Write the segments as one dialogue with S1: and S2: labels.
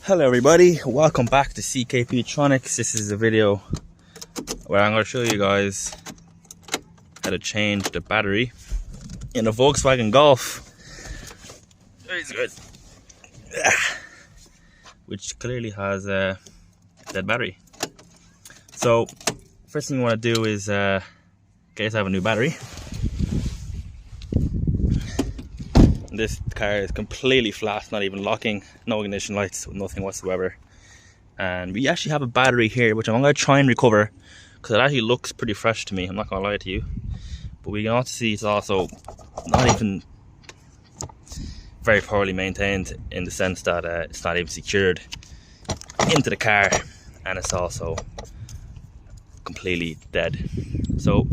S1: Hello everybody, welcome back to CKP Tronics. This is a video where I'm going to show you guys how to change the battery in a Volkswagen Golf. Very good. Which clearly has a dead battery. So first thing you want to do is get yourself a new battery. This car is completely flat, not even locking, no ignition lights, nothing whatsoever. And we actually have a battery here, which I'm going to try and recover, because it actually looks pretty fresh to me, I'm not going to lie to you. But we can also see it's also not even very poorly maintained, in the sense that it's not even secured into the car, and it's also completely dead. So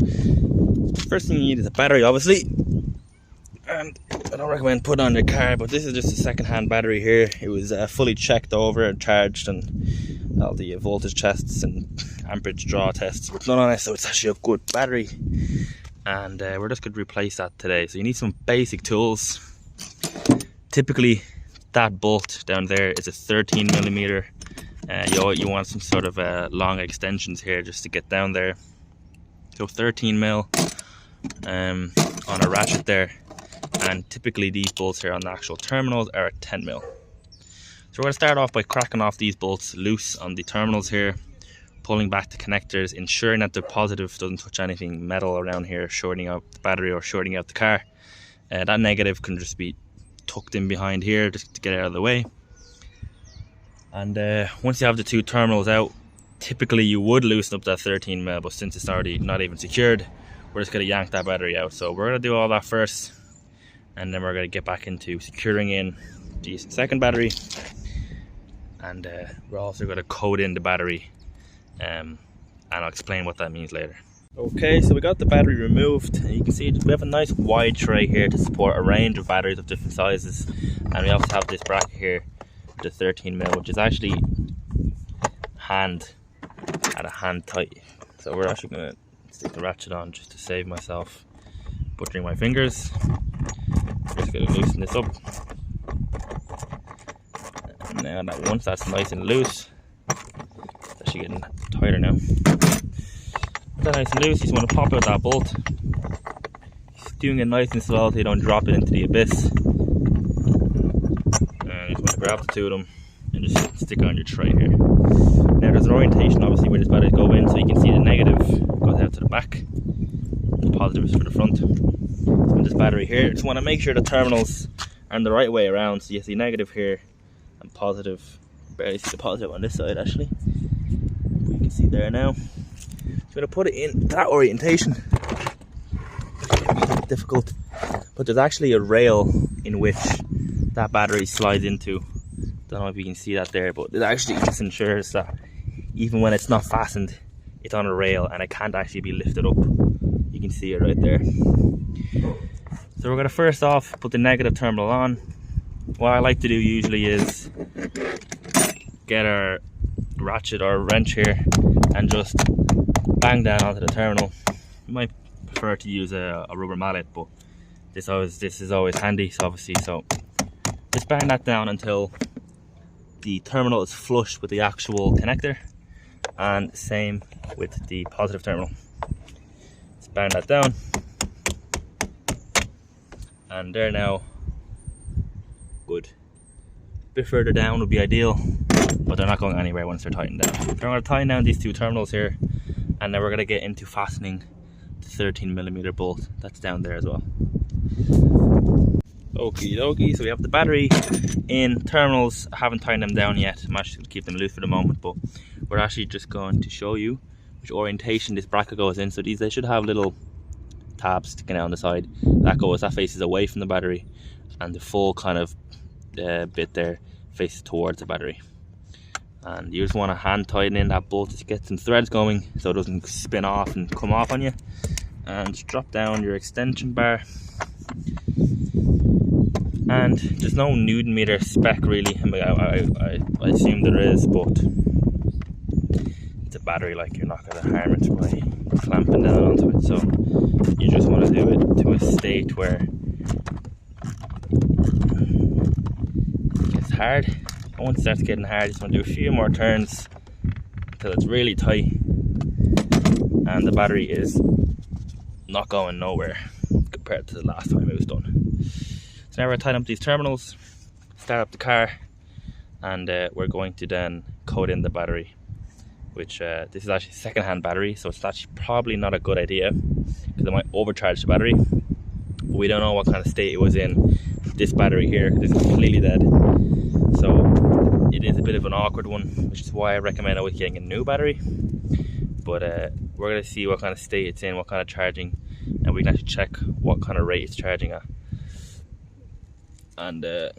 S1: first thing you need is a battery, obviously. And I don't recommend putting on your car, but this is just a second-hand battery here. It was fully checked over and charged, and all the voltage tests and amperage draw tests were done on it, so it's actually a good battery. And we're just going to replace that today. So you need some basic tools. Typically that bolt down there is a 13mm. You want some sort of long extensions here just to get down there. So 13mm on a ratchet there. And typically these bolts here on the actual terminals are at 10mm. So we're going to start off by cracking off these bolts loose on the terminals here, pulling back the connectors, ensuring that the positive doesn't touch anything metal around here, shorting out the battery or shorting out the car. That negative can just be tucked in behind here just to get it out of the way. And once you have the two terminals out, typically you would loosen up that 13mm, but since it's already not even secured, we're just going to yank that battery out. So we're going to do all that first, and then we're going to get back into securing in the second battery, and we're also going to code in the battery, and I'll explain what that means later. Okay, so we got the battery removed, and you can see we have a nice wide tray here to support a range of batteries of different sizes, and we also have this bracket here, the 13mm, which is actually hand tight. So we're actually going to stick the ratchet on just to save myself butchering my fingers. Just going to loosen this up. And now that once that's nice and loose, it's actually getting tighter now. That's nice and loose, you just want to pop out that bolt. Just doing it nice and slow so you don't drop it into the abyss. And you just want to grab the two of them and just stick it on your tray here. Now there's an orientation obviously where this battery go in, so you can see the negative goes out to the back, the positive is for the front. So this battery here, just want to make sure the terminals are in the right way around, so you see negative here and positive. Barely see the positive on this side actually, but you can see there now. Just going to put it in that orientation. Difficult, but there's actually a rail in which that battery slides into. Don't know if you can see that there, but it actually just ensures that even when it's not fastened, it's on a rail and it can't actually be lifted up. You can see it right there. So we're going to first off put the negative terminal on. What I like to do usually is get our ratchet or wrench here and just bang down onto the terminal. You might prefer to use a rubber mallet, but this is always handy, so obviously. So just bang that down until the terminal is flush with the actual connector, and same with the positive terminal. Just bang that down, and they're now good. A bit further down would be ideal, but they're not going anywhere once they're tightened down. So I'm going to tighten down these two terminals here, and then we're going to get into fastening the 13mm bolt that's down there as well. Okie dokie, so we have the battery in terminals. I haven't tightened them down yet, I'm actually going to keep them loose for the moment, but we're actually just going to show you which orientation this bracket goes in. So they should have little tabs sticking out on the side. That faces away from the battery, and the full kind of bit there faces towards the battery. And you just want to hand tighten in that bolt to get some threads going so it doesn't spin off and come off on you. And just drop down your extension bar. And there's no Newton meter spec really. I mean, I assume there is, but it's a battery, like you're not going to harm it by clamping down onto it. So you just want to do it to a state where it's hard And once it starts getting hard, you just want to do a few more turns until it's really tight and the battery is not going nowhere compared to the last time it was done. So now we're tying up these terminals, start up the car, and we're going to then coat in the battery, which this is actually a second-hand battery, so it's actually probably not a good idea because it might overcharge the battery. But we don't know what kind of state it was in. This battery here is completely dead, so it is a bit of an awkward one, which is why I recommend always getting a new battery. But we're going to see what kind of state it's in, what kind of charging, and we can actually check what kind of rate it's charging at. And but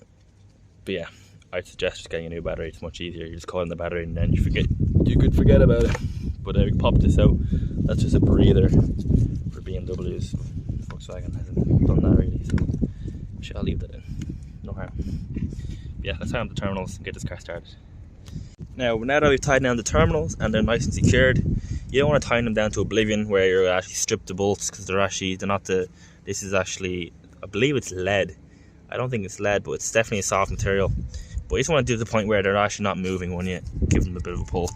S1: yeah, I'd suggest just getting a new battery. It's much easier. You just call in the battery and then you could forget about it. But we pop this out. That's just a breather for BMWs. Volkswagen hasn't done that really, so I'll leave that in. No harm. Yeah, let's tie on the terminals and get this car started. Now that we've tied down the terminals and they're nice and secured, you don't want to tie them down to oblivion where you're actually strip the bolts, because they're not the. This is actually, I believe it's lead. I don't think it's lead, but it's definitely a soft material. But you just want to do to the point where they're actually not moving when you give them a bit of a pull.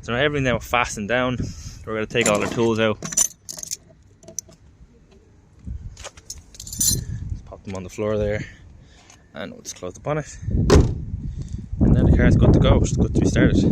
S1: So now everything now fastened down. We're going to take all our tools out. Just pop them on the floor there. And we'll just close the bonnet. And then the car's good to go. It's good to be started.